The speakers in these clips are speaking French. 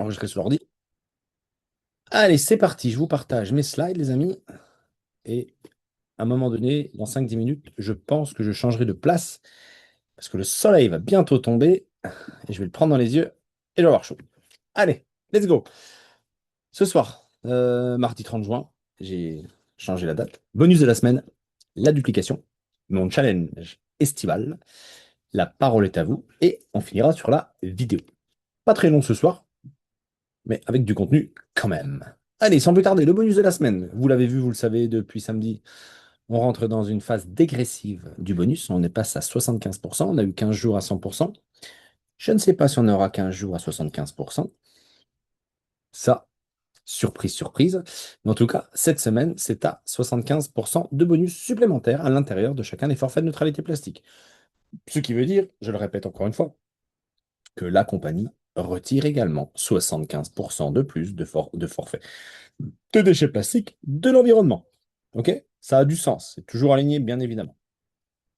enregistré sur l'ordi. Allez, c'est parti, je vous partage mes slides, les amis. Et à un moment donné, dans 5-10 minutes, je pense que je changerai de place parce que le soleil va bientôt tomber et je vais le prendre dans les yeux et je vais avoir chaud. Allez, let's go. Ce soir, mardi 30 juin, j'ai changé la date. Bonus de la semaine, la duplication, mon challenge estival. La parole est à vous et on finira sur la vidéo. Pas très long ce soir, mais avec du contenu quand même. Allez, sans plus tarder, le bonus de la semaine. Vous l'avez vu, vous le savez, depuis samedi, on rentre dans une phase dégressive du bonus. On est passé à 75%. On a eu 15 jours à 100%. Je ne sais pas si on aura 15 jours à 75%. Ça, surprise, surprise. Mais en tout cas, cette semaine, c'est à 75% de bonus supplémentaires à l'intérieur de chacun des forfaits de neutralité plastique. Ce qui veut dire, je le répète encore une fois, que la compagnie retire également 75% de plus de forfaits de déchets plastiques de l'environnement. OK? Ça a du sens. C'est toujours aligné, bien évidemment.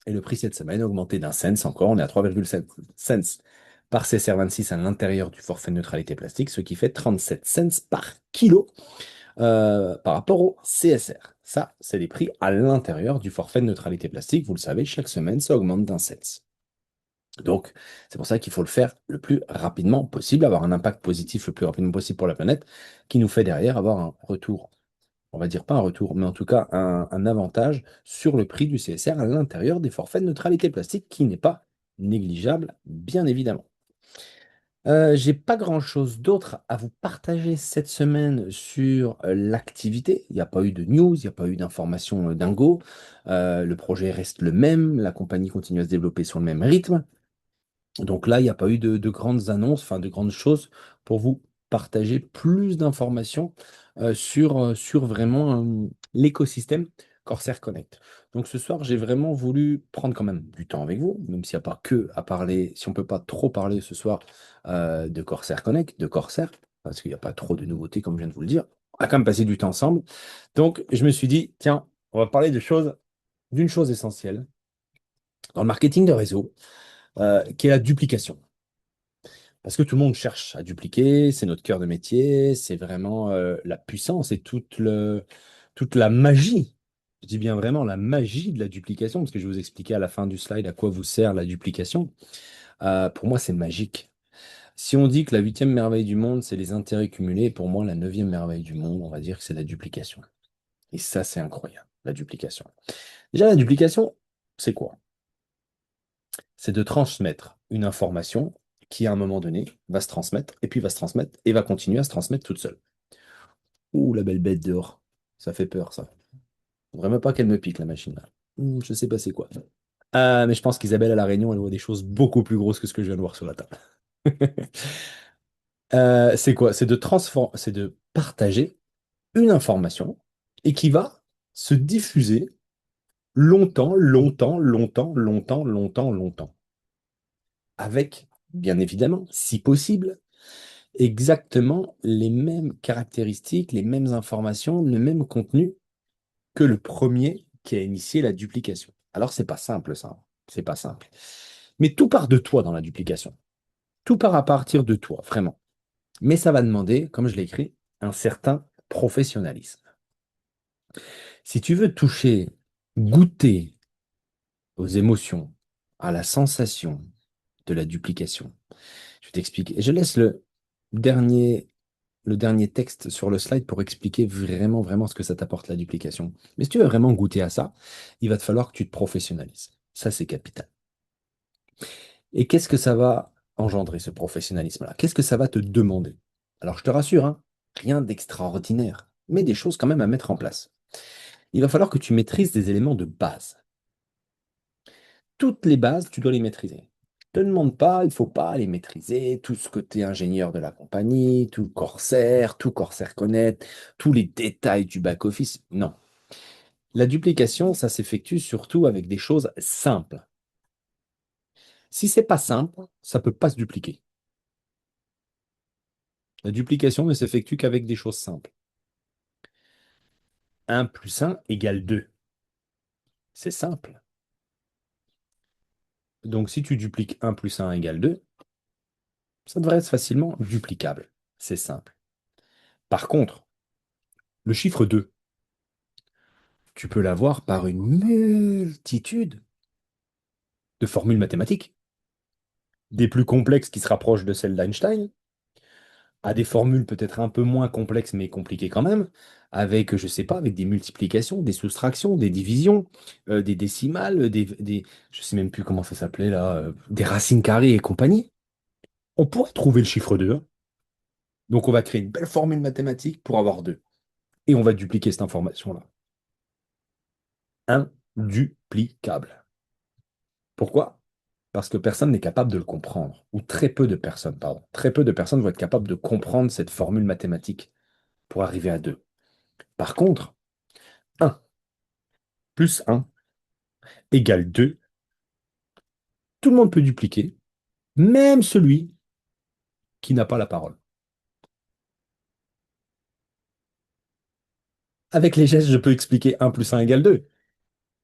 Et le prix cette semaine a augmenté d'un cent encore. On est à 3,7 cents par CSR26 à l'intérieur du forfait de neutralité plastique, ce qui fait 37 cents par kilo par rapport au CSR. Ça, c'est les prix à l'intérieur du forfait de neutralité plastique. Vous le savez, chaque semaine, ça augmente d'un cent. Donc, c'est pour ça qu'il faut le faire le plus rapidement possible, avoir un impact positif le plus rapidement possible pour la planète, qui nous fait derrière avoir un retour, on va dire pas un retour, mais en tout cas un avantage sur le prix du CSR à l'intérieur des forfaits de neutralité plastique, qui n'est pas négligeable, bien évidemment. J'ai pas grand-chose d'autre à vous partager cette semaine sur l'activité. Il n'y a pas eu de news, il n'y a pas eu d'informations dingo. Le projet reste le même, la compagnie continue à se développer sur le même rythme. Donc là, il n'y a pas eu de grandes annonces, enfin de grandes choses pour vous partager plus d'informations sur vraiment l'écosystème Corsair Connect. Donc ce soir, j'ai vraiment voulu prendre quand même du temps avec vous, même s'il n'y a pas que à parler, si on ne peut pas trop parler ce soir de Corsair Connect, de Corsair, parce qu'il n'y a pas trop de nouveautés, comme je viens de vous le dire. On a quand même passé du temps ensemble. Donc je me suis dit, tiens, on va parler d'une chose essentielle dans le marketing de réseau, qui est la duplication. Parce que tout le monde cherche à dupliquer, c'est notre cœur de métier, c'est vraiment la puissance et toute la magie. Je dis bien vraiment la magie de la duplication, parce que je vais vous expliquer à la fin du slide à quoi vous sert la duplication. Pour moi, c'est magique. Si on dit que la huitième merveille du monde, c'est les intérêts cumulés, pour moi, la neuvième merveille du monde, on va dire que c'est la duplication. Et ça, c'est incroyable, la duplication. Déjà, la duplication, c'est quoi? C'est de transmettre une information qui, à un moment donné, va se transmettre, et puis va se transmettre, et va continuer à se transmettre toute seule. Ouh, la belle bête dehors. Ça fait peur, ça. Vraiment pas qu'elle me pique, la machine, là. Je sais pas c'est quoi. Mais je pense qu'Isabelle, à La Réunion, elle voit des choses beaucoup plus grosses que ce que je viens de voir sur la table. C'est quoi? C'est de partager une information et qui va se diffuser longtemps, longtemps, longtemps, longtemps, longtemps, longtemps. Avec, bien évidemment, si possible, exactement les mêmes caractéristiques, les mêmes informations, le même contenu que le premier qui a initié la duplication. Alors, c'est pas simple, ça. C'est pas simple. Mais tout part de toi dans la duplication. Tout part à partir de toi, vraiment. Mais ça va demander, comme je l'ai écrit, un certain professionnalisme. Si tu veux toucher, goûter aux émotions, à la sensation de la duplication, je t'explique. Et je laisse dernier, le dernier texte sur le slide pour expliquer vraiment, vraiment ce que ça t'apporte la duplication. Mais si tu veux vraiment goûter à ça, il va te falloir que tu te professionnalises. Ça, c'est capital. Et qu'est-ce que ça va engendrer, ce professionnalisme-là? Qu'est-ce que ça va te demander? Alors, je te rassure, hein, rien d'extraordinaire, mais des choses quand même à mettre en place. Il va falloir que tu maîtrises des éléments de base. Toutes les bases, tu dois les maîtriser. Ne te demande pas, il ne faut pas les maîtriser, tout ce côté ingénieur de la compagnie, tout Corsair Connect, tous les détails du back-office. Non. La duplication, ça s'effectue surtout avec des choses simples. Si c'est pas simple, ça ne peut pas se dupliquer. La duplication ne s'effectue qu'avec des choses simples. 1 + 1 = 2. C'est simple. Donc si tu dupliques 1 + 1 = 2, ça devrait être facilement duplicable. c'est simple. Par contre, le chiffre 2, tu peux l'avoir par une multitude de formules mathématiques, des plus complexes qui se rapprochent de celles d'Einstein, à des formules peut-être un peu moins complexes mais compliquées quand même, avec, je sais pas, avec des multiplications, des soustractions, des divisions, des décimales, je sais même plus comment ça s'appelait là, des racines carrées et compagnie. On pourrait trouver le chiffre 2, hein. Donc on va créer une belle formule mathématique pour avoir 2. Et on va dupliquer cette information-là. Induplicable. Pourquoi? Parce que personne n'est capable de le comprendre, ou très peu de personnes, pardon. Très peu de personnes vont être capables de comprendre cette formule mathématique pour arriver à 2. Par contre, 1 plus 1 égale 2. Tout le monde peut dupliquer, même celui qui n'a pas la parole. Avec les gestes, je peux expliquer 1 plus 1 égale 2.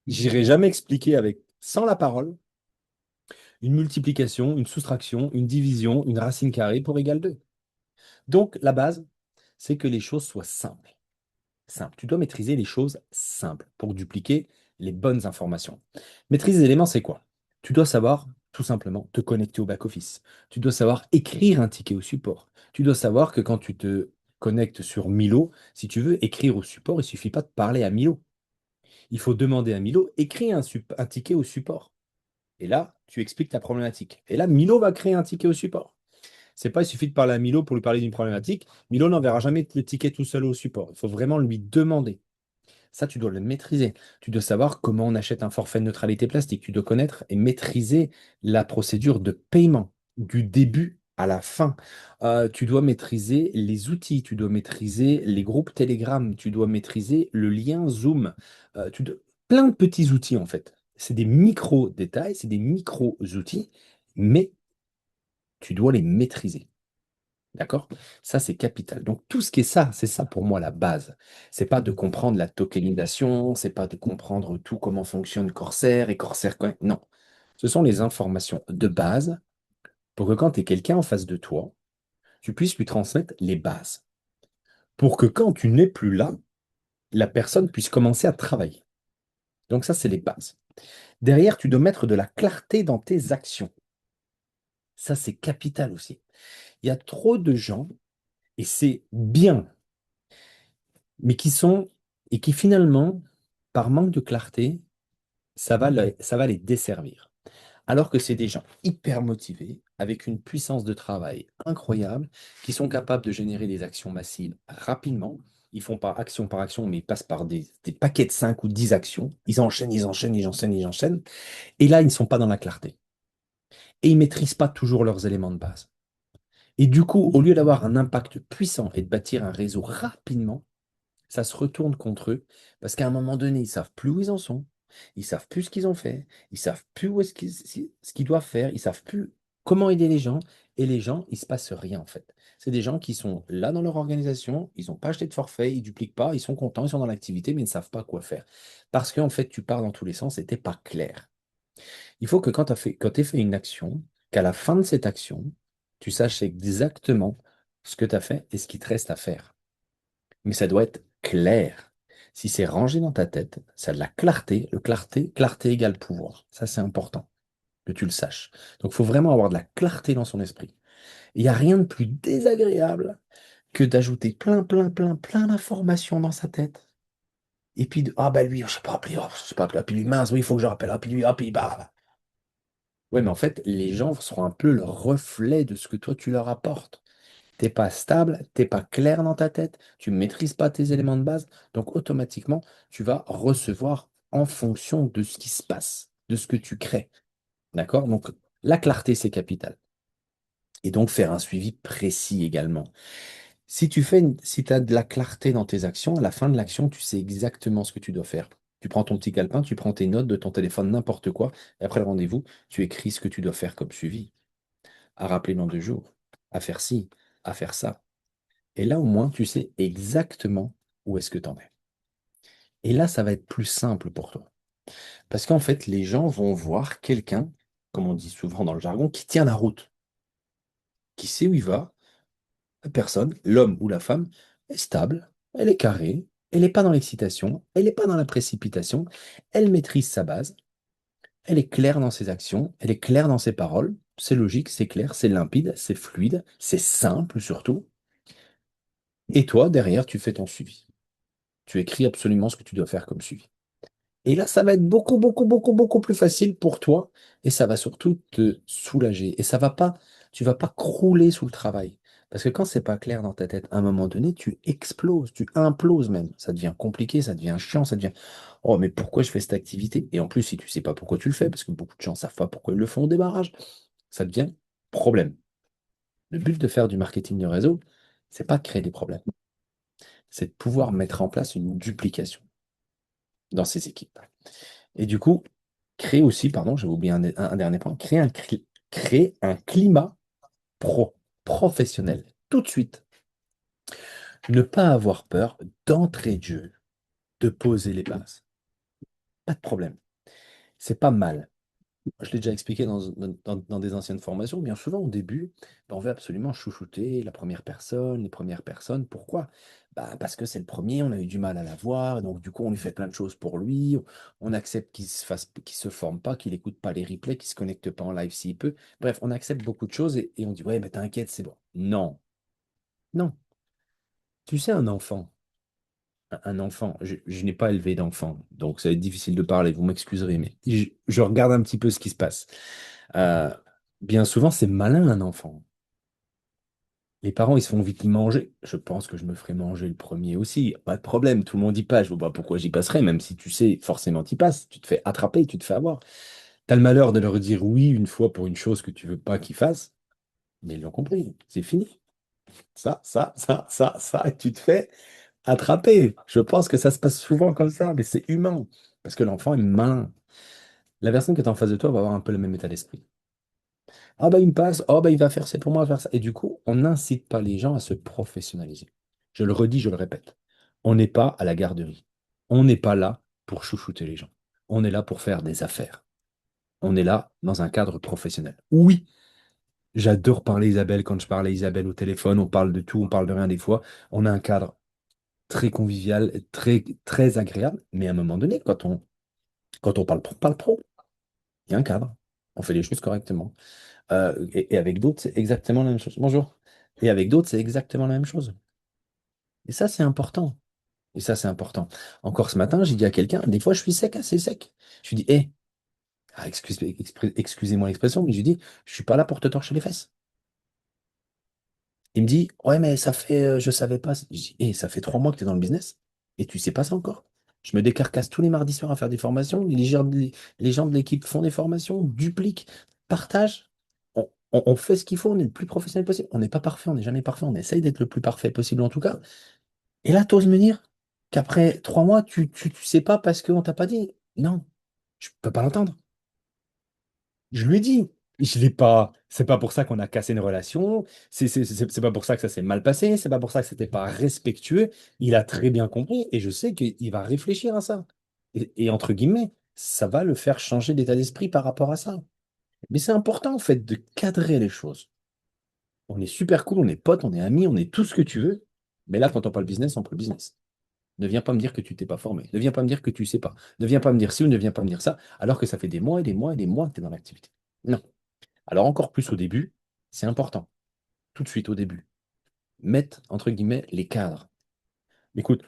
J'irai jamais expliquer avec, sans la parole, une multiplication, une soustraction, une division, une racine carrée pour égal 2. Donc, la base, c'est que les choses soient simples. Simples. Tu dois maîtriser les choses simples pour dupliquer les bonnes informations. Maîtriser les éléments, c'est quoi? Tu dois savoir tout simplement te connecter au back-office. Tu dois savoir écrire un ticket au support. Tu dois savoir que quand tu te connectes sur Milo, si tu veux écrire au support, il ne suffit pas de parler à Milo. Il faut demander à Milo, écris un ticket au support. Et là, tu expliques ta problématique. Et là, Milo va créer un ticket au support. C'est pas, il suffit de parler à Milo pour lui parler d'une problématique. Milo n'enverra jamais le ticket tout seul au support. Il faut vraiment lui demander. Ça, tu dois le maîtriser. Tu dois savoir comment on achète un forfait de neutralité plastique. Tu dois connaître et maîtriser la procédure de paiement du début à la fin. Tu dois maîtriser les outils. Tu dois maîtriser les groupes Telegram. Tu dois maîtriser le lien Zoom. Plein de petits outils, en fait. C'est des micro-détails, c'est des micro-outils, mais tu dois les maîtriser. D'accord? Ça, c'est capital. Donc, tout ce qui est ça, c'est ça pour moi la base. C'est pas de comprendre la tokenisation, c'est pas de comprendre tout comment fonctionne Corsair et Corsair. Non. Ce sont les informations de base pour que quand tu es quelqu'un en face de toi, tu puisses lui transmettre les bases. Pour que quand tu n'es plus là, la personne puisse commencer à travailler. Donc, ça, c'est les bases. Derrière, tu dois mettre de la clarté dans tes actions. Ça, c'est capital aussi. Il y a trop de gens, et c'est bien, mais qui sont, et qui finalement, par manque de clarté, ça va les desservir. Alors que c'est des gens hyper motivés, avec une puissance de travail incroyable, qui sont capables de générer des actions massives rapidement. Ils font pas action par action, mais ils passent par des paquets de 5 ou 10 actions. Ils enchaînent, ils enchaînent, ils enchaînent, ils enchaînent. Et là, ils ne sont pas dans la clarté. Et ils ne maîtrisent pas toujours leurs éléments de base. Et du coup, au lieu d'avoir un impact puissant et de bâtir un réseau rapidement, ça se retourne contre eux parce qu'à un moment donné, ils savent plus où ils en sont, ils savent plus ce qu'ils ont fait, ils savent plus où est-ce ce qu'ils doivent faire, ils savent plus comment aider les gens et les gens, il se passe rien en fait. C'est des gens qui sont là dans leur organisation, ils n'ont pas acheté de forfait, ils dupliquent pas, ils sont contents, ils sont dans l'activité, mais ils ne savent pas quoi faire. Parce qu'en fait, tu pars dans tous les sens et t'es pas clair. Il faut que quand tu as fait une action, qu'à la fin de cette action, tu saches exactement ce que tu as fait et ce qu'il te reste à faire. Mais ça doit être clair. Si c'est rangé dans ta tête, ça a de la clarté. Clarté égale pouvoir. Ça, c'est important que tu le saches. Donc, il faut vraiment avoir de la clarté dans son esprit. Il n'y a rien de plus désagréable que d'ajouter plein d'informations dans sa tête. Et puis, ah bah lui, je sais pas appeler, je sais pas appeler, ah, puis lui, mince, oui, il faut que je rappelle, ah, puis lui, ah, puis bah. Ouais, mais en fait, les gens seront un peu le reflet de ce que toi, tu leur apportes. T'es pas stable, t'es pas clair dans ta tête, tu ne maîtrises pas tes éléments de base, donc automatiquement, tu vas recevoir en fonction de ce qui se passe, de ce que tu crées. D'accord? Donc, la clarté, c'est capital. Et donc, faire un suivi précis également. Si tu as de la clarté dans tes actions, à la fin de l'action, tu sais exactement ce que tu dois faire. Tu prends ton petit calepin, tu prends tes notes de ton téléphone, n'importe quoi, et après le rendez-vous, tu écris ce que tu dois faire comme suivi. À rappeler dans 2 jours, à faire ci, à faire ça. Et là, au moins, tu sais exactement où est-ce que tu en es. Et là, ça va être plus simple pour toi. Parce qu'en fait, les gens vont voir quelqu'un, comme on dit souvent dans le jargon, qui tient la route, qui sait où il va, La personne, l'homme ou la femme, est stable, elle est carrée, elle n'est pas dans l'excitation, elle n'est pas dans la précipitation, elle maîtrise sa base, elle est claire dans ses actions, elle est claire dans ses paroles, c'est logique, c'est clair, c'est limpide, c'est fluide, c'est simple surtout. Et toi, derrière, tu fais ton suivi. Tu écris absolument ce que tu dois faire comme suivi. Et là, ça va être beaucoup, beaucoup, beaucoup, beaucoup plus facile pour toi et ça va surtout te soulager. Et ça va pas, tu vas pas crouler sous le travail. Parce que quand c'est pas clair dans ta tête, à un moment donné, tu exploses, tu imploses même. Ça devient compliqué, ça devient chiant, ça devient oh, mais pourquoi je fais cette activité? Et en plus, si tu sais pas pourquoi tu le fais, parce que beaucoup de gens savent pas pourquoi ils le font au démarrage, ça devient problème. Le but de faire du marketing de réseau, c'est pas de créer des problèmes, c'est de pouvoir mettre en place une duplication dans ces équipes. Et du coup, créer aussi, pardon, j'avais oublié un dernier point, créer un climat professionnel tout de suite. Ne pas avoir peur d'entrée de jeu, de poser les bases. Pas de problème. C'est pas mal. Je l'ai déjà expliqué dans des anciennes formations. Bien souvent, au début, ben, on veut absolument chouchouter la première personne, les premières personnes. Pourquoi? Bah, parce que c'est le premier, on a eu du mal à l'avoir, donc du coup, on lui fait plein de choses pour lui. On accepte qu'il se forme pas, qu'il n'écoute pas les replays, qu'il se connecte pas en live s'il peut. Bref, on accepte beaucoup de choses et on dit, ouais, mais t'inquiète, c'est bon. Non, non. Tu sais, un enfant, un enfant, je n'ai pas élevé d'enfant, donc ça va être difficile de parler, vous m'excuserez, mais je regarde un petit peu ce qui se passe. Euh, Bien souvent, c'est malin un enfant. Les parents, ils se font vite manger. Je pense que je me ferai manger le premier aussi. Pas de problème, tout le monde y passe. Je vois pas pourquoi j'y passerais, même si tu sais, forcément t'y passes. Tu te fais attraper, tu te fais avoir. T'as le malheur de leur dire oui une fois pour une chose que tu veux pas qu'ils fassent, mais ils l'ont compris. C'est fini. Ça, et tu te fais attraper. Je pense que ça se passe souvent comme ça, mais c'est humain. Parce que l'enfant est malin. La personne qui est en face de toi va avoir un peu le même état d'esprit. Ah bah il me passe, oh bah il va faire ça pour moi, faire ça. Et du coup, on n'incite pas les gens à se professionnaliser. Je le redis, je le répète. On n'est pas à la garderie. On n'est pas là pour chouchouter les gens. On est là pour faire des affaires. On est là dans un cadre professionnel. Oui, j'adore parler Isabelle quand je parle à Isabelle au téléphone. On parle de tout, on parle de rien des fois. On a un cadre très convivial, très, très agréable. Mais à un moment donné, quand on parle pro, il y a un cadre. On fait les choses correctement. Et avec d'autres, c'est exactement la même chose. Bonjour. Et avec d'autres, c'est exactement la même chose. Et ça, c'est important. Et ça, c'est important. Encore ce matin, j'ai dit à quelqu'un, des fois, je suis sec, assez sec. Je lui dis, hé, excusez-moi l'expression, mais je lui dis, je suis pas là pour te torcher les fesses. Il me dit, ouais, mais ça fait, je savais pas. Je dis, hé, ça fait 3 mois que tu es dans le business et tu sais pas ça encore. Je me décarcasse tous les mardis soirs à faire des formations. Les gens de l'équipe font des formations, dupliquent, partagent. On fait ce qu'il faut, on est le plus professionnel possible. On n'est pas parfait, on n'est jamais parfait. On essaye d'être le plus parfait possible en tout cas. Et là, tu oses me dire qu'après 3 mois, tu sais pas parce qu'on t'a pas dit. Non, je peux pas l'entendre. Je lui ai dit. Je l'ai pas. C'est pas pour ça qu'on a cassé une relation. C'est pas pour ça que ça s'est mal passé. C'est pas pour ça que c'était pas respectueux. Il a très bien compris et je sais qu'il va réfléchir à ça. Et entre guillemets, ça va le faire changer d'état d'esprit par rapport à ça. Mais c'est important en fait de cadrer les choses. On est super cool, on est potes, on est amis, on est tout ce que tu veux. Mais là, quand on parle business, on parle business. Ne viens pas me dire que tu t'es pas formé. Ne viens pas me dire que tu sais pas. Ne viens pas me dire ci ou ne viens pas me dire ça, alors que ça fait des mois et des mois et des mois que tu es dans l'activité. Non. Alors encore plus au début, c'est important. Tout de suite au début. Mettre, entre guillemets, les cadres. Écoute,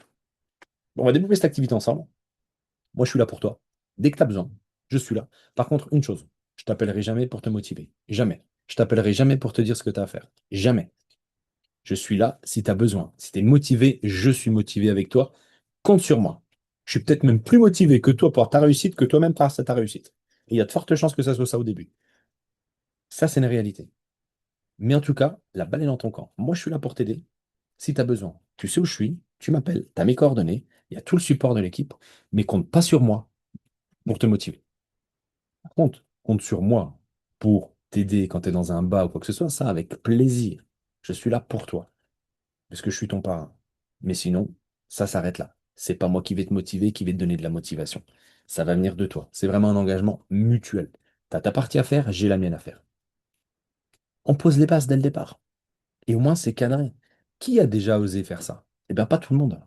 on va développer cette activité ensemble. Moi, je suis là pour toi. Dès que tu as besoin, je suis là. Par contre, une chose, je t'appellerai jamais pour te motiver. Jamais. Je t'appellerai jamais pour te dire ce que tu as à faire. Jamais. Je suis là si tu as besoin. Si tu es motivé, je suis motivé avec toi. Compte sur moi. Je suis peut-être même plus motivé que toi pour ta réussite que toi-même par ta réussite. Et il y a de fortes chances que ça soit ça au début. Ça, c'est une réalité. Mais en tout cas, la balle est dans ton camp. Moi, je suis là pour t'aider. Si tu as besoin, tu sais où je suis, tu m'appelles, tu as mes coordonnées, il y a tout le support de l'équipe, mais compte pas sur moi pour te motiver. Par contre, compte sur moi pour t'aider quand tu es dans un bas ou quoi que ce soit, ça avec plaisir. Je suis là pour toi. Parce que je suis ton parrain. Mais sinon, ça s'arrête là. C'est pas moi qui vais te motiver, qui vais te donner de la motivation. Ça va venir de toi. C'est vraiment un engagement mutuel. T'as ta partie à faire, j'ai la mienne à faire. On pose les bases dès le départ. Et au moins, c'est cadré. Qui a déjà osé faire ça? Eh bien, pas tout le monde.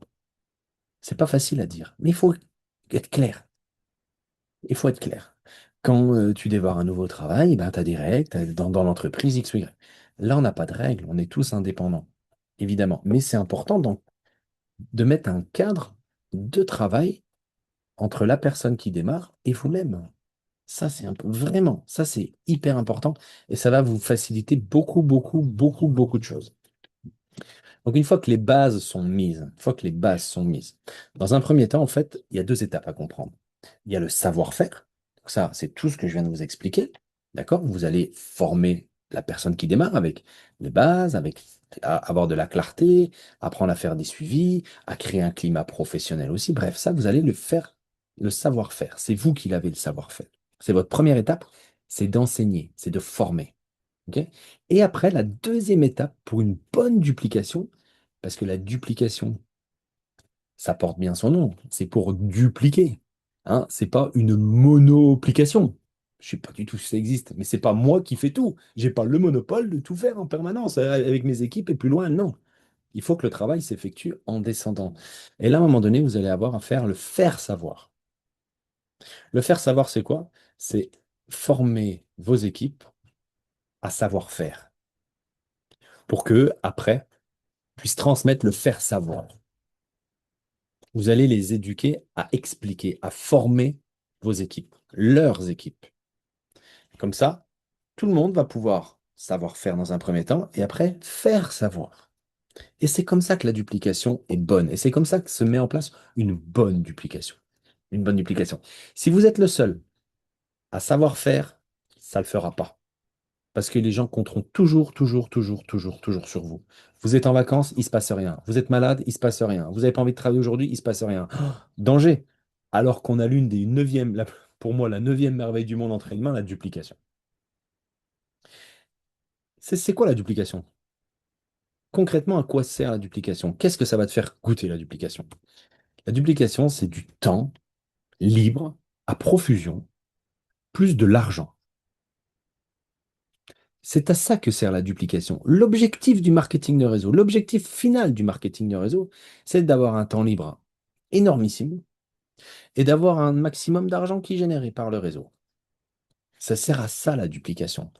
C'est pas facile à dire, mais il faut être clair. Il faut être clair. Quand tu démarres un nouveau travail, ben, tu as des règles dans l'entreprise X ou Y. Là, on n'a pas de règles, on est tous indépendants, évidemment. Mais c'est important de mettre un cadre de travail entre la personne qui démarre et vous-même. Ça, c'est vraiment, ça, c'est hyper important et ça va vous faciliter beaucoup, beaucoup, beaucoup, beaucoup de choses. Donc, une fois que les bases sont mises, dans un premier temps, en fait, il y a deux étapes à comprendre. Il y a le savoir-faire. Donc ça, c'est tout ce que je viens de vous expliquer. D'accord? Vous allez former la personne qui démarre avec les bases, avec avoir de la clarté, apprendre à faire des suivis, à créer un climat professionnel aussi. Bref, ça, vous allez le faire, le savoir-faire. C'est vous qui l'avez, le savoir-faire. C'est votre première étape, c'est d'enseigner, c'est de former. OK? Et après, la deuxième étape pour une bonne duplication, parce que la duplication, ça porte bien son nom, c'est pour dupliquer. Hein, c'est pas une monoplication. Je sais pas du tout si ça existe, mais c'est pas moi qui fais tout. J'ai pas le monopole de tout faire en permanence avec mes équipes et plus loin, non. Il faut que le travail s'effectue en descendant. Et là, à un moment donné, vous allez avoir à faire le faire savoir. Le faire savoir, c'est quoi? C'est former vos équipes à savoir faire pour que après puissent transmettre le faire savoir. Vous allez les éduquer à expliquer, à former vos équipes, leurs équipes. Comme ça, tout le monde va pouvoir savoir faire dans un premier temps et après faire savoir. Et c'est comme ça que la duplication est bonne. Et c'est comme ça que se met en place une bonne duplication. Une bonne duplication. Si vous êtes le seul à savoir faire, ça ne le fera pas. Parce que les gens compteront toujours, toujours, toujours, toujours, toujours sur vous. Vous êtes en vacances, il ne se passe rien. Vous êtes malade, il ne se passe rien. Vous n'avez pas envie de travailler aujourd'hui, il ne se passe rien. Oh, danger. Alors qu'on a l'une des neuvièmes, pour moi, la neuvième merveille du monde entre les mains, la duplication. C'est quoi la duplication? Concrètement, à quoi sert la duplication? Qu'est-ce que ça va te faire goûter la duplication? La duplication, c'est du temps libre à profusion, plus de l'argent. C'est à ça que sert la duplication. L'objectif du marketing de réseau, l'objectif final du marketing de réseau, c'est d'avoir un temps libre énormissime et d'avoir un maximum d'argent qui est généré par le réseau. Ça sert à ça la duplication.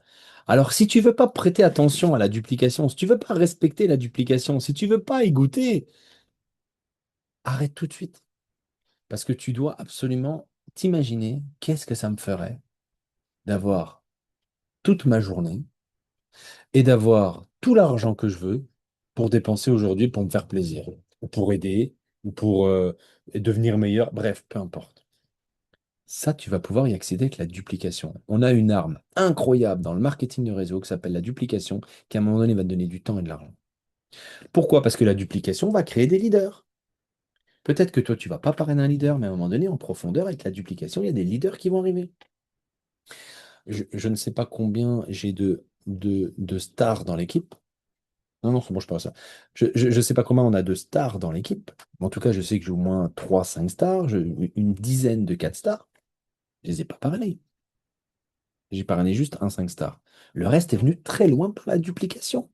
Alors, si tu veux pas prêter attention à la duplication, si tu veux pas respecter la duplication, si tu veux pas y goûter, arrête tout de suite. Parce que tu dois absolument t'imaginer qu'est-ce que ça me ferait d'avoir toute ma journée et d'avoir tout l'argent que je veux pour dépenser aujourd'hui pour me faire plaisir, ou pour aider, ou pour devenir meilleur, bref, peu importe. Ça, tu vas pouvoir y accéder avec la duplication. On a une arme incroyable dans le marketing de réseau qui s'appelle la duplication, qui à un moment donné va te donner du temps et de l'argent. Pourquoi? Parce que la duplication va créer des leaders. Peut-être que toi, tu vas pas parrainer un leader, mais à un moment donné, en profondeur, avec la duplication, il y a des leaders qui vont arriver. Je ne sais pas combien j'ai de stars dans l'équipe. Non, non, moi je parle ça. Je sais pas combien on a de stars dans l'équipe. En tout cas, je sais que j'ai au moins 3, 5 stars, une dizaine de 4 stars. Je les ai pas parrainés. J'ai parrainé juste un 5 stars. Le reste est venu très loin par la duplication.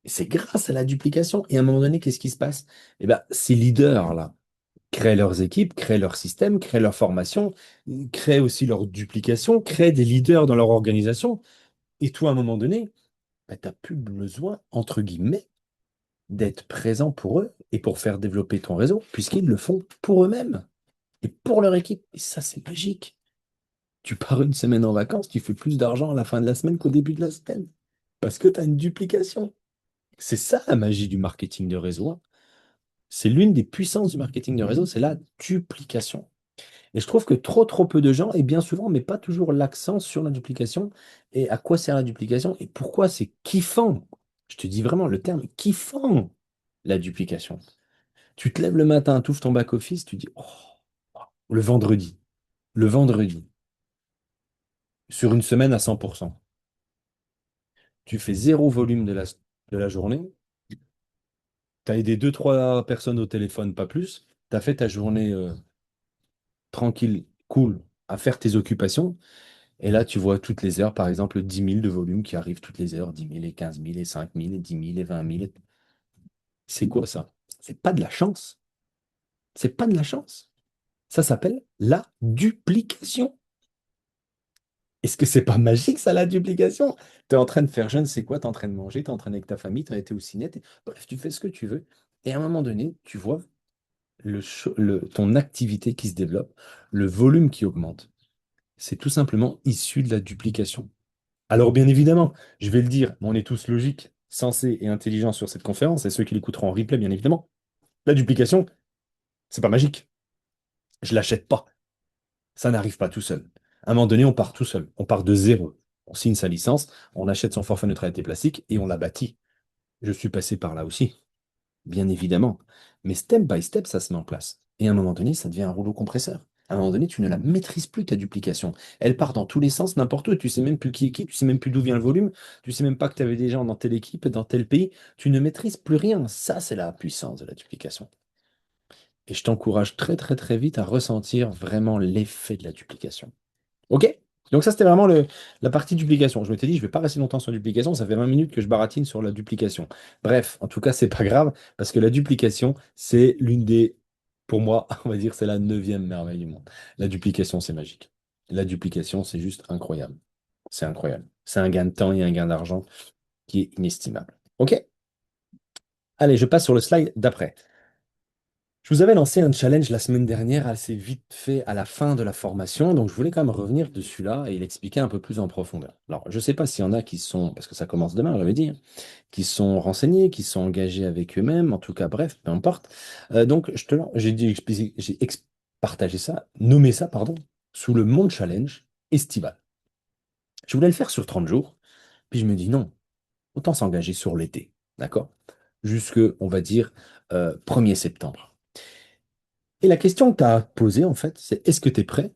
Et c'est grâce à la duplication. Et à un moment donné, qu'est-ce qui se passe? Eh bien, ces leaders-là créent leurs équipes, créent leur système, créent leur formation, créent aussi leur duplication, créent des leaders dans leur organisation. Et toi, à un moment donné, tu n'as plus besoin, entre guillemets, d'être présent pour eux et pour faire développer ton réseau, puisqu'ils le font pour eux-mêmes et pour leur équipe. Et ça, c'est magique. Tu pars une semaine en vacances, tu fais plus d'argent à la fin de la semaine qu'au début de la semaine, parce que tu as une duplication. C'est ça la magie du marketing de réseau, hein. C'est l'une des puissances du marketing de réseau, c'est la duplication. Et je trouve que trop, trop peu de gens, et bien souvent, mais pas toujours l'accent sur la duplication et à quoi sert la duplication et pourquoi c'est kiffant. Je te dis vraiment le terme kiffant, la duplication. Tu te lèves le matin, tu ouvres ton back-office, tu dis, oh, le vendredi, sur une semaine à 100%. Tu fais zéro volume de la journée, tu as aidé deux, trois personnes au téléphone, pas plus, tu as fait ta journée tranquille, cool, à faire tes occupations, et là tu vois toutes les heures, par exemple, 10 000 de volume qui arrivent toutes les heures, 10 000 et 15 000 et 5 000 et 10 000 et 20 000. C'est quoi ça? C'est pas de la chance. C'est pas de la chance. Ça s'appelle la duplication. Est-ce que c'est pas magique, ça, la duplication? Tu es en train de faire je ne sais quoi, tu es en train de manger, tu es en train avec ta famille, tu as été au ciné, bref, tu fais ce que tu veux. Et à un moment donné, tu vois ton activité qui se développe, le volume qui augmente. C'est tout simplement issu de la duplication. Alors, bien évidemment, je vais le dire, on est tous logiques, sensés et intelligents sur cette conférence, et ceux qui l'écouteront en replay, bien évidemment. La duplication, c'est pas magique. Je l'achète pas. Ça n'arrive pas tout seul. À un moment donné, on part tout seul. On part de zéro. On signe sa licence, on achète son forfait neutralité plastique et on la bâtit. Je suis passé par là aussi, bien évidemment. Mais step by step, ça se met en place. Et à un moment donné, ça devient un rouleau compresseur. À un moment donné, tu ne la maîtrises plus, ta duplication. Elle part dans tous les sens, n'importe où. Tu sais même plus qui est qui, tu sais même plus d'où vient le volume, tu sais même pas que tu avais des gens dans telle équipe, dans tel pays. Tu ne maîtrises plus rien. Ça, c'est la puissance de la duplication. Et je t'encourage très, très, très vite à ressentir vraiment l'effet de la duplication. OK? Donc ça, c'était vraiment la partie duplication. Je m'étais dit, je ne vais pas rester longtemps sur la duplication. Ça fait 20 minutes que je baratine sur la duplication. Bref, en tout cas, c'est pas grave, parce que la duplication, c'est l'une des, pour moi, on va dire, c'est la neuvième merveille du monde. La duplication, c'est magique. La duplication, c'est juste incroyable. C'est incroyable. C'est un gain de temps et un gain d'argent qui est inestimable. OK? Allez, je passe sur le slide d'après. Je vous avais lancé un challenge la semaine dernière assez vite fait à la fin de la formation, donc je voulais quand même revenir dessus là et l'expliquer un peu plus en profondeur. Alors, je ne sais pas s'il y en a qui sont, parce que ça commence demain, j'avais dit, hein, qui sont renseignés, qui sont engagés avec eux-mêmes, en tout cas, bref, peu importe. Donc, j'ai dit, partagé ça, nommé ça, pardon, sous le Monde Challenge estival. Je voulais le faire sur 30 jours, puis je me dis non, autant s'engager sur l'été, d'accord? Jusque, on va dire, 1er septembre. Et la question que tu as posée, en fait, c'est est-ce que tu es prêt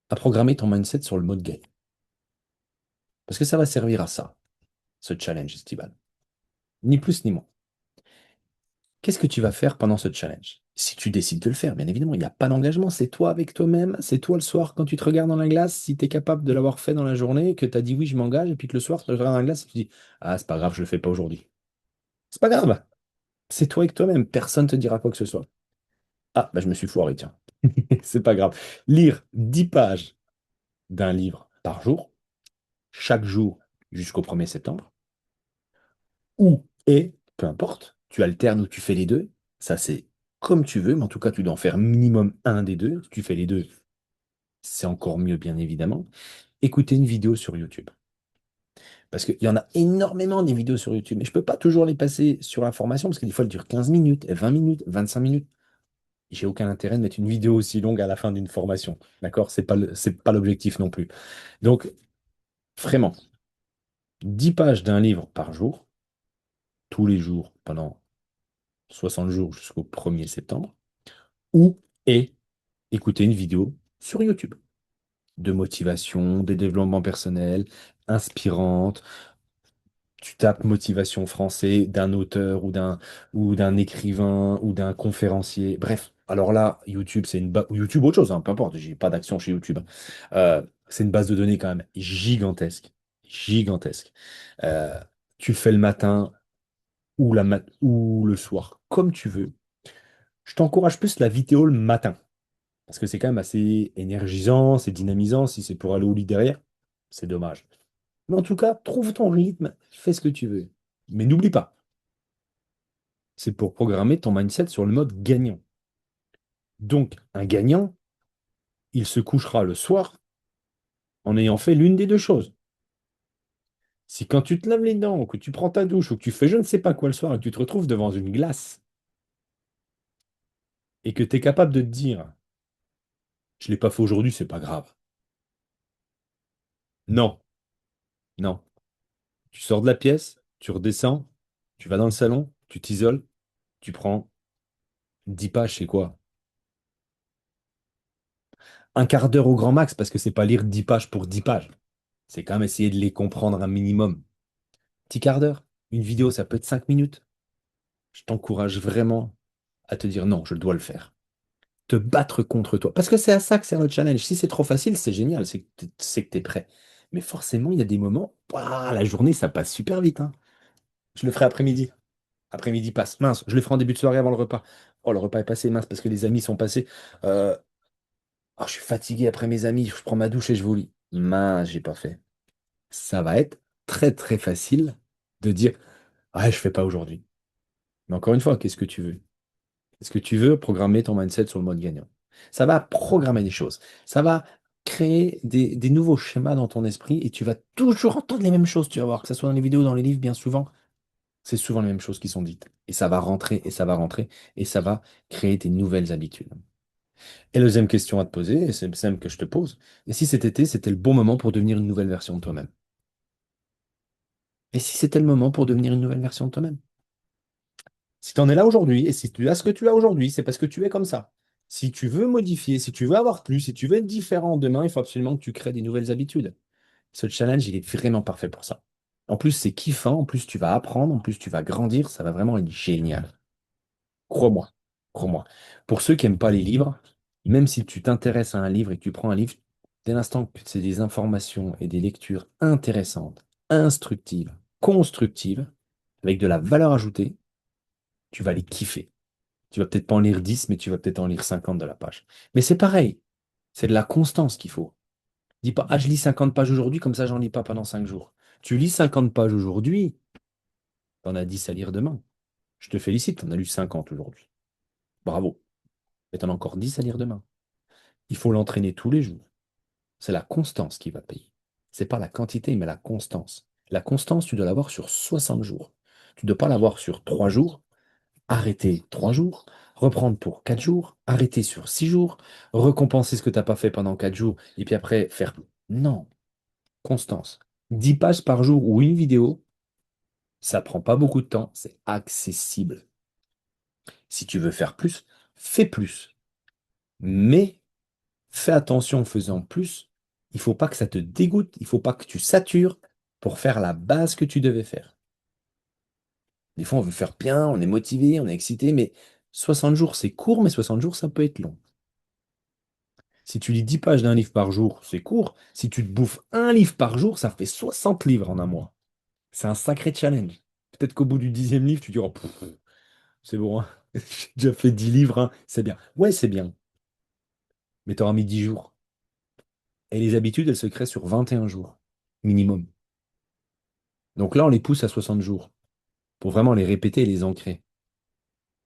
à programmer ton mindset sur le mode gain? Parce que ça va servir à ça, ce challenge estival. Ni plus ni moins. Qu'est-ce que tu vas faire pendant ce challenge? Si tu décides de le faire, bien évidemment, il n'y a pas d'engagement. C'est toi avec toi-même. C'est toi le soir quand tu te regardes dans la glace. Si tu es capable de l'avoir fait dans la journée, que tu as dit oui, je m'engage, et puis que le soir, tu te regardes dans la glace et tu dis ah, c'est pas grave, je le fais pas aujourd'hui. C'est pas grave. C'est toi avec toi-même. Personne ne te dira quoi que ce soit. Ah, bah, je me suis foiré, tiens. C'est pas grave. Lire 10 pages d'un livre par jour, chaque jour jusqu'au 1er septembre, ou et, peu importe, tu alternes ou tu fais les deux, ça c'est comme tu veux, mais en tout cas tu dois en faire minimum un des deux. Si tu fais les deux, c'est encore mieux bien évidemment. Écouter une vidéo sur YouTube. Parce qu'il y en a énormément des vidéos sur YouTube, mais je ne peux pas toujours les passer sur la formation, parce que des fois elles durent 15 minutes, 20 minutes, 25 minutes. J'ai aucun intérêt de mettre une vidéo aussi longue à la fin d'une formation. D'accord? C'est pas l'objectif non plus. Donc, vraiment, 10 pages d'un livre par jour, tous les jours, pendant 60 jours jusqu'au 1er septembre, ou et écouter une vidéo sur YouTube de motivation, de développement personnel, inspirante. Tu tapes motivation français d'un auteur ou d'un écrivain ou d'un conférencier. Bref, alors là, YouTube, c'est une base. YouTube, autre chose, hein, peu importe, j'ai pas d'action chez YouTube. C'est une base de données quand même gigantesque. Gigantesque. Euh, tu le fais le matin ou le soir, comme tu veux. Je t'encourage plus la vidéo le matin. Parce que c'est quand même assez énergisant, c'est dynamisant. Si c'est pour aller au lit derrière, c'est dommage. Mais en tout cas, trouve ton rythme, fais ce que tu veux. Mais n'oublie pas, c'est pour programmer ton mindset sur le mode gagnant. Donc, un gagnant, il se couchera le soir en ayant fait l'une des deux choses. Si quand tu te laves les dents, ou que tu prends ta douche, ou que tu fais je ne sais pas quoi le soir, et que tu te retrouves devant une glace, et que tu es capable de te dire, je ne l'ai pas fait aujourd'hui, c'est pas grave. Non, non. Tu sors de la pièce, tu redescends, tu vas dans le salon, tu t'isoles, tu prends 10 pages, c'est quoi? Un quart d'heure au grand max, parce que c'est pas lire 10 pages pour 10 pages. C'est quand même essayer de les comprendre un minimum. Petit quart d'heure. Une vidéo, ça peut être 5 minutes. Je t'encourage vraiment à te dire non, je dois le faire. Te battre contre toi. Parce que c'est à ça que sert le challenge. Si c'est trop facile, c'est génial, c'est que tu es prêt. Mais forcément, il y a des moments, ouah, la journée, ça passe super vite, hein. Je le ferai après-midi. Après-midi passe, mince, je le ferai en début de soirée avant le repas. Oh, le repas est passé, mince, parce que les amis sont passés. Euh, oh, je suis fatigué après mes amis, je prends ma douche et je vais au lit. Mince, j'ai pas fait. Ça va être très très facile de dire, ah, je fais pas aujourd'hui. Mais encore une fois, qu'est-ce que tu veux? Est-ce que tu veux programmer ton mindset sur le mode gagnant? Ça va programmer des choses. Ça va créer des nouveaux schémas dans ton esprit et tu vas toujours entendre les mêmes choses, tu vas voir, que ce soit dans les vidéos, dans les livres, bien souvent, c'est souvent les mêmes choses qui sont dites. Et ça va rentrer, et ça va rentrer, et ça va créer tes nouvelles habitudes. Et la deuxième question à te poser, et c'est celle que je te pose, et si cet été, c'était le bon moment pour devenir une nouvelle version de toi-même? Et si c'était le moment pour devenir une nouvelle version de toi-même? Si tu en es là aujourd'hui, et si tu as ce que tu as aujourd'hui, c'est parce que tu es comme ça. Si tu veux modifier, si tu veux avoir plus, si tu veux être différent demain, il faut absolument que tu crées des nouvelles habitudes. Ce challenge, il est vraiment parfait pour ça. En plus, c'est kiffant, en plus, tu vas apprendre, en plus, tu vas grandir, ça va vraiment être génial. Crois-moi, crois-moi. Pour ceux qui n'aiment pas les livres, même si tu t'intéresses à un livre et que tu prends un livre, dès l'instant que c'est des informations et des lectures intéressantes, instructives, constructives, avec de la valeur ajoutée, tu vas les kiffer. Tu vas peut-être pas en lire 10, mais tu vas peut-être en lire 50 de la page. Mais c'est pareil, c'est de la constance qu'il faut. Dis pas, ah, je lis 50 pages aujourd'hui, comme ça, j'en lis pas pendant 5 jours. Tu lis 50 pages aujourd'hui, tu en as 10 à lire demain. Je te félicite, tu en as lu 50 aujourd'hui. Bravo. Et tu en as encore 10 à lire demain. Il faut l'entraîner tous les jours. C'est la constance qui va payer. C'est pas la quantité, mais la constance. La constance, tu dois l'avoir sur 60 jours. Tu ne dois pas l'avoir sur 3 jours, arrêter 3 jours, reprendre pour 4 jours, arrêter sur 6 jours, récompenser ce que tu n'as pas fait pendant 4 jours, et puis après faire. Non, constance. 10 pages par jour ou une vidéo, ça prend pas beaucoup de temps, c'est accessible. Si tu veux faire plus, fais plus. Mais fais attention en faisant plus. Il faut pas que ça te dégoûte, il faut pas que tu satures pour faire la base que tu devais faire. Des fois, on veut faire bien, on est motivé, on est excité, mais 60 jours, c'est court, mais 60 jours, ça peut être long. Si tu lis 10 pages d'un livre par jour, c'est court. Si tu te bouffes un livre par jour, ça fait 60 livres en un mois. C'est un sacré challenge. Peut-être qu'au bout du 10e livre, tu diras, pff, c'est bon, hein. J'ai déjà fait 10 livres, hein. C'est bien. Ouais, c'est bien, mais tu auras mis 10 jours. Et les habitudes, elles se créent sur 21 jours, minimum. Donc là, on les pousse à 60 jours pour vraiment les répéter et les ancrer.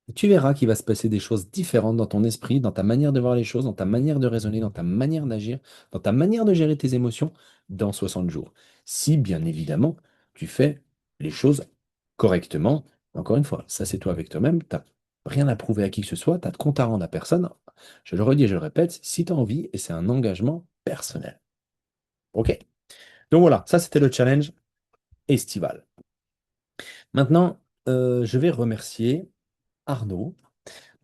Et tu verras qu'il va se passer des choses différentes dans ton esprit, dans ta manière de voir les choses, dans ta manière de raisonner, dans ta manière d'agir, dans ta manière de gérer tes émotions dans 60 jours. Si, bien évidemment, tu fais les choses correctement. Encore une fois, ça c'est toi avec toi-même, tu n'as rien à prouver à qui que ce soit, tu as de compte à rendre à personne. Je le redis et je le répète, si tu as envie, et c'est un engagement personnel. OK? Donc voilà, ça c'était le challenge estival. Maintenant, je vais remercier Arnaud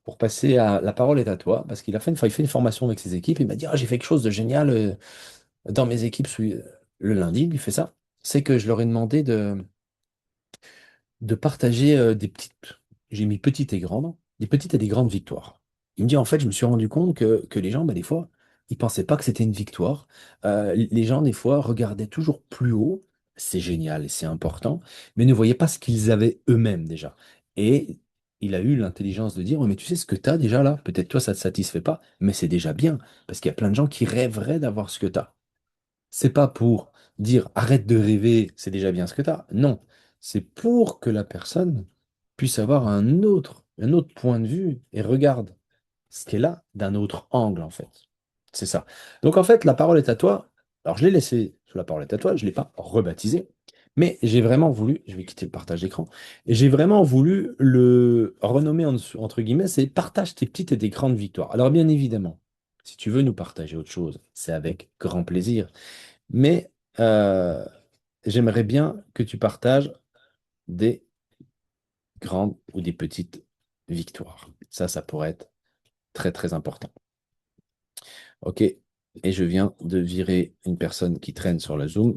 pour passer à la parole est à toi, parce qu'il a fait il fait une formation avec ses équipes. Il m'a dit, ah, j'ai fait quelque chose de génial dans mes équipes le lundi. Il fait ça. C'est que je leur ai demandé de partager des petites, j'ai mis petites et grandes, des petites et des grandes victoires. Il me dit, en fait, je me suis rendu compte que les gens, bah, des fois, ils pensaient pas que c'était une victoire. Les gens, des fois, regardaient toujours plus haut. C'est génial et c'est important, mais ne voyaient pas ce qu'ils avaient eux-mêmes déjà. Et il a eu l'intelligence de dire, ouais, mais tu sais ce que tu as déjà là? Peut-être toi, ça ne te satisfait pas, mais c'est déjà bien, parce qu'il y a plein de gens qui rêveraient d'avoir ce que tu as. C'est pas pour dire arrête de rêver, c'est déjà bien ce que tu as. Non, c'est pour que la personne puisse avoir un autre point de vue et regarde ce qu'elle a d'un autre angle, en fait. C'est ça. Donc, en fait, la parole est à toi. Alors, je l'ai laissé sous la parole est à toi, je ne l'ai pas rebaptisé, mais j'ai vraiment voulu, je vais quitter le partage d'écran, et j'ai vraiment voulu le renommer entre guillemets, c'est partage tes petites et tes grandes victoires. Alors, bien évidemment, si tu veux nous partager autre chose, c'est avec grand plaisir. Mais euh, j'aimerais bien que tu partages des grandes ou des petites victoires. Ça pourrait être très, très important. OK. Et je viens de virer une personne qui traîne sur la Zoom,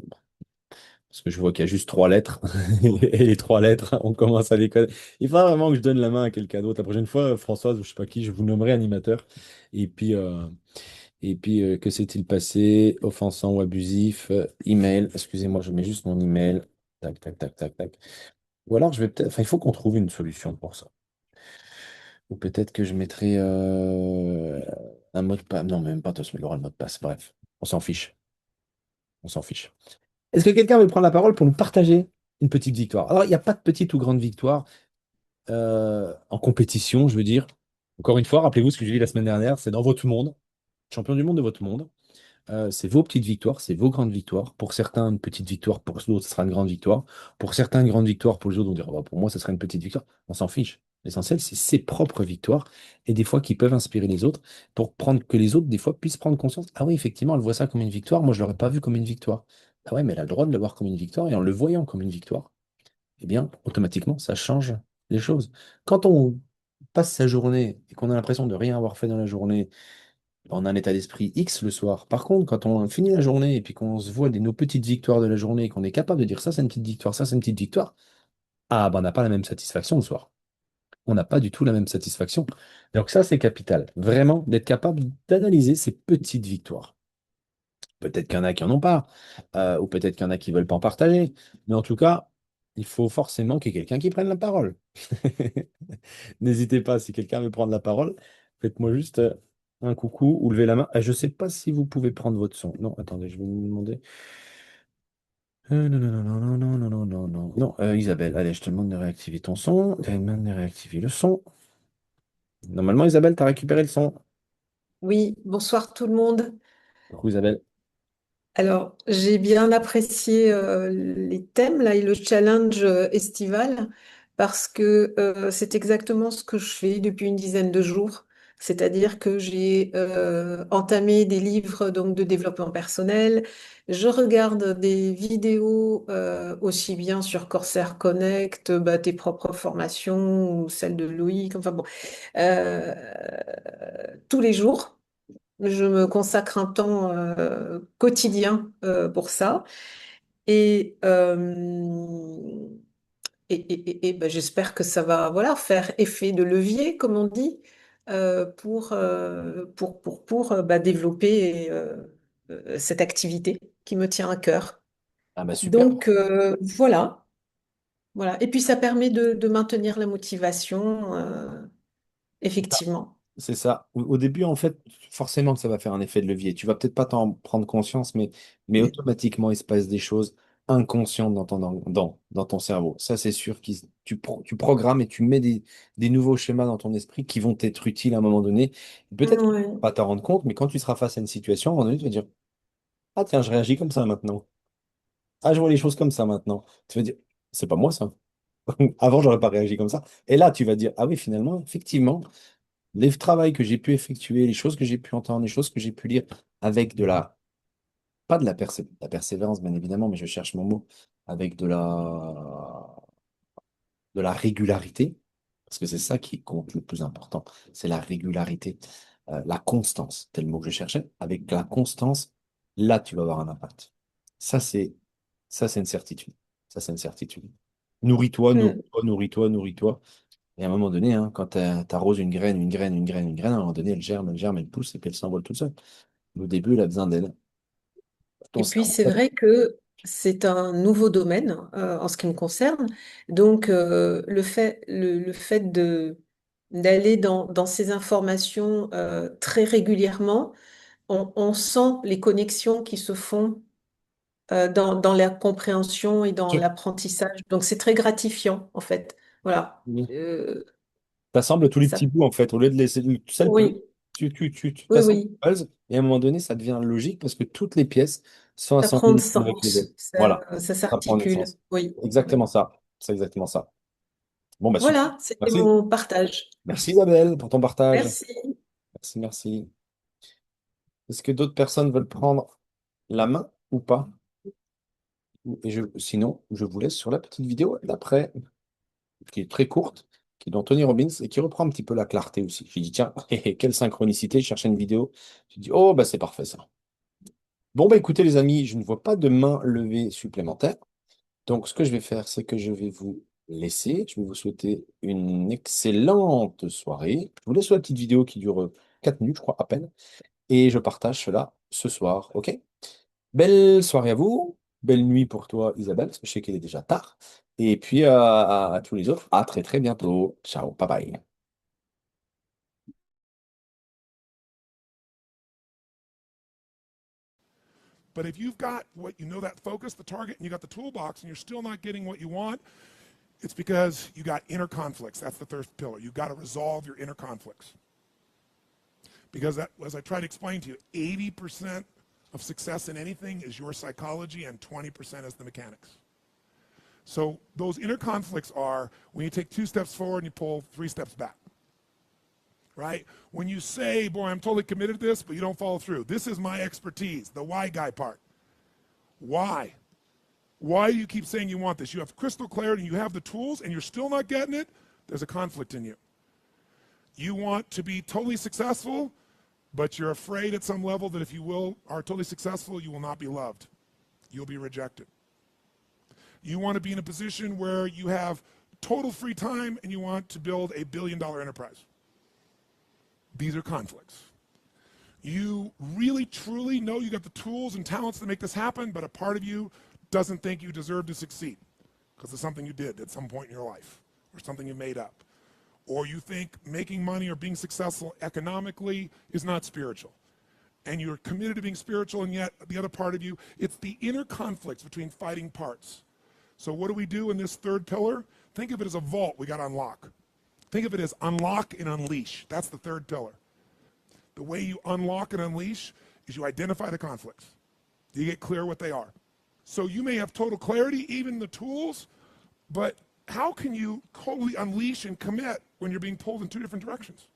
parce que je vois qu'il y a juste 3 lettres. Et les 3 lettres, on commence à les connaître. Il faudra vraiment que je donne la main à quelqu'un d'autre. La prochaine fois, Françoise, ou je sais pas qui, je vous nommerai animateur. Et puis, que s'est-il passé? Offensant ou abusif? Email. Excusez-moi, je mets juste mon email. Tac, tac, tac, tac, tac. Ou alors, je vais peut-être. Enfin, il faut qu'on trouve une solution pour ça. Ou peut-être que je mettrai un mot de passe. Non, même pas, toi, il aura le mot de passe. Bref, on s'en fiche. On s'en fiche. Est-ce que quelqu'un veut prendre la parole pour nous partager une petite victoire? Alors, il n'y a pas de petite ou grande victoire en compétition, je veux dire. Encore une fois, rappelez-vous ce que j'ai dit la semaine dernière, c'est dans votre monde, champion du monde de votre monde. C'est vos petites victoires, c'est vos grandes victoires. Pour certains, une petite victoire, pour d'autres, ce sera une grande victoire. Pour certains, une grande victoire, pour les autres, on dira, bah, pour moi, ce sera une petite victoire. On s'en fiche. L'essentiel, c'est ses propres victoires et des fois qui peuvent inspirer les autres pour prendre que les autres, des fois, puissent prendre conscience. Ah oui, effectivement, elle voit ça comme une victoire. Moi, je ne l'aurais pas vu comme une victoire. Ah ouais, mais elle a le droit de le voir comme une victoire et en le voyant comme une victoire, eh bien, automatiquement, ça change les choses. Quand on passe sa journée et qu'on a l'impression de rien avoir fait dans la journée, on a un état d'esprit X le soir. Par contre, quand on finit la journée et puis qu'on se voit nos petites victoires de la journée et qu'on est capable de dire ça, c'est une petite victoire, ça, c'est une petite victoire, ah, ben, on n'a pas la même satisfaction le soir. On n'a pas du tout la même satisfaction. Donc ça, c'est capital. Vraiment, d'être capable d'analyser ces petites victoires. Peut-être qu'il y en a qui n'en ont pas, ou peut-être qu'il y en a qui ne veulent pas en partager. Mais en tout cas, il faut forcément qu'il y ait quelqu'un qui prenne la parole. N'hésitez pas, si quelqu'un veut prendre la parole, faites-moi juste un coucou ou levez la main. Je ne sais pas si vous pouvez prendre votre son. Non, attendez, je vais vous demander. Non, non, non, non, non, non, non, non, non, non. Non, Isabelle, allez, je te demande de réactiver ton son. Je te demande de réactiver le son. Normalement, Isabelle, tu as récupéré le son. Oui, bonsoir tout le monde. Coucou Isabelle. Alors, j'ai bien apprécié les thèmes là et le challenge estival parce que c'est exactement ce que je fais depuis une dizaine de jours. C'est-à-dire que j'ai entamé des livres donc de développement personnel. Je regarde des vidéos aussi bien sur Corsair Connect, bah, tes propres formations ou celles de Loïc. Enfin bon, euh, tous les jours. Je me consacre un temps quotidien pour ça et, ben, j'espère que ça va voilà, faire effet de levier, comme on dit, pour développer cette activité qui me tient à cœur. Ah bah super. Donc voilà, voilà. Et puis ça permet de maintenir la motivation, effectivement. C'est ça. Au début, en fait, forcément que ça va faire un effet de levier. Tu vas peut-être pas t'en prendre conscience, mais automatiquement, il se passe des choses inconscientes dans ton cerveau. Ça, c'est sûr. Tu programmes et tu mets des nouveaux schémas dans ton esprit qui vont t'être utiles à un moment donné. Peut-être que tu Ouais. vas pas t'en rendre compte, mais quand tu seras face à une situation, à un moment donné, tu vas dire, ah tiens, je réagis comme ça maintenant. Ah, je vois les choses comme ça maintenant. Tu vas dire, c'est pas moi ça. Avant, j'aurais pas réagi comme ça. Et là, tu vas dire, ah oui, finalement, effectivement. Les travaux que j'ai pu effectuer, les choses que j'ai pu entendre, les choses que j'ai pu lire avec pas de la persévérance, bien évidemment, mais je cherche mon mot, avec de la régularité, parce que c'est ça qui compte le plus important, c'est la régularité, la constance, tel mot que je cherchais. Avec la constance, là, tu vas avoir un impact. Ça, c'est, ça, c'est une certitude. Ça, c'est une certitude. Nourris-toi, Mm. nourris-toi, nourris-toi, nourris-toi. Et à un moment donné, hein, quand tu arroses une graine, une graine, une graine, une graine, à un moment donné, elle germe, elle pousse et puis elle s'envole toute seule. Au début, elle a besoin d'aide. Ton Et puis cerveau. c'est vrai que c'est un nouveau domaine en ce qui me concerne. Donc le fait d'aller dans ces informations très régulièrement, on sent les connexions qui se font dans la compréhension et dans l'apprentissage. Donc c'est très gratifiant en fait. Voilà. T'assembles tous les petits Ça, bouts, en fait. Au lieu de laisser le seul puzzle, oui, tu oui, t'assembles oui. le puzzle et à un moment donné, ça devient logique parce que toutes les pièces sont Ça prend assemblées de les unes avec les autres. sens. Voilà, Ça ça prend s'articule. naissance. Oui, Exactement oui. ça. C'est exactement ça. Bon, bah super. Voilà, c'était Merci. mon partage. Merci Isabelle pour ton partage. Merci. Merci, merci. Est-ce que d'autres personnes veulent prendre la main ou pas? Sinon, je vous laisse sur la petite vidéo d'après, qui est très courte, qui est d'Anthony Robbins et qui reprend un petit peu la clarté aussi. J'ai dit, tiens, quelle synchronicité, je cherchais une vidéo. J'ai dit, oh, bah c'est parfait ça. Bon, bah écoutez les amis, je ne vois pas de main levée supplémentaire. Donc, ce que je vais faire, c'est que je vais vous laisser. Je vais vous souhaiter une excellente soirée. Je vous laisse sur la petite vidéo qui dure 4 minutes, je crois, à peine. Et je partage cela ce soir, ok? Belle soirée à vous. Belle nuit pour toi, Isabelle, parce que je sais qu'il est déjà tard. Et puis à tous les autres, à très très bientôt. Ciao, bye bye. But if you've got what you know that focus, the target, and you got the toolbox, and you're still not getting what you want, it's because you got inner conflicts. That's the third pillar. You've got to resolve your inner conflicts. Because that, as I try to explain to you, 80% of success in anything is your psychology and 20% is the mechanics. So those inner conflicts are when you take 2 steps forward and you pull 3 steps back. Right? When you say, boy, I'm totally committed to this, but you don't follow through. This is my expertise, the why guy part. Why? Why do you keep saying you want this? You have crystal clarity and you have the tools and you're still not getting it. There's a conflict in you. You want to be totally successful, but you're afraid at some level that if you are totally successful, you will not be loved. You'll be rejected. You want to be in a position where you have total free time and you want to build a billion-dollar enterprise. These are conflicts. You really, truly know you got the tools and talents to make this happen, but a part of you doesn't think you deserve to succeed because it's something you did at some point in your life or something you made up. Or you think making money or being successful economically is not spiritual. And you're committed to being spiritual, and yet the other part of you, it's the inner conflicts between fighting parts. So what do we do in this third pillar? Think of it as a vault we got to unlock. Think of it as unlock and unleash. That's the third pillar. The way you unlock and unleash is you identify the conflicts. You get clear what they are. So you may have total clarity, even the tools, but how can you totally unleash and commit when you're being pulled in 2 different directions?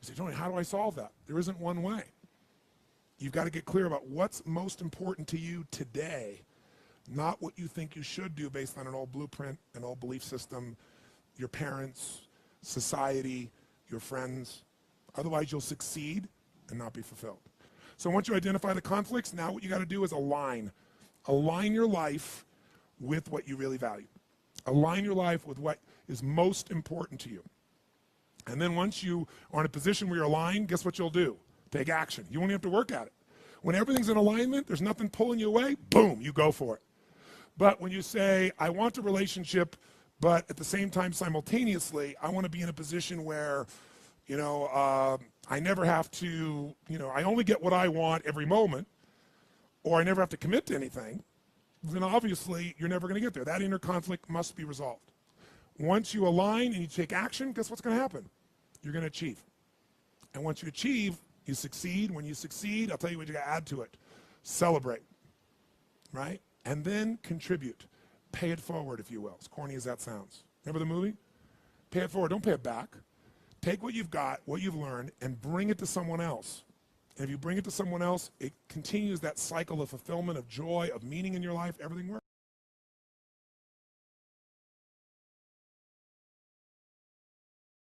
You say, Tony, how do I solve that? There isn't one way. You've got to get clear about what's most important to you today, not what you think you should do based on an old blueprint, an old belief system, your parents, society, your friends. Otherwise, you'll succeed and not be fulfilled. So once you identify the conflicts, now what you got to do is align. Align your life with what you really value. Align your life with what is most important to you. And then once you are in a position where you're aligned, guess what you'll do? Take action. You won't even have to work at it. When everything's in alignment, there's nothing pulling you away, boom, you go for it. But when you say, I want a relationship, but at the same time, simultaneously, I want to be in a position where, I never have to, I only get what I want every moment, or I never have to commit to anything, then obviously you're never going to get there. That inner conflict must be resolved. Once you align and you take action, guess what's going to happen? You're going to achieve. And once you achieve, you succeed. When you succeed, I'll tell you what you got to add to it. Celebrate, right? And then contribute. Pay it forward, if you will, as corny as that sounds. Remember the movie? Pay it forward. Don't pay it back. Take what you've got, what you've learned, and bring it to someone else. And if you bring it to someone else, it continues that cycle of fulfillment, of joy, of meaning in your life. Everything works.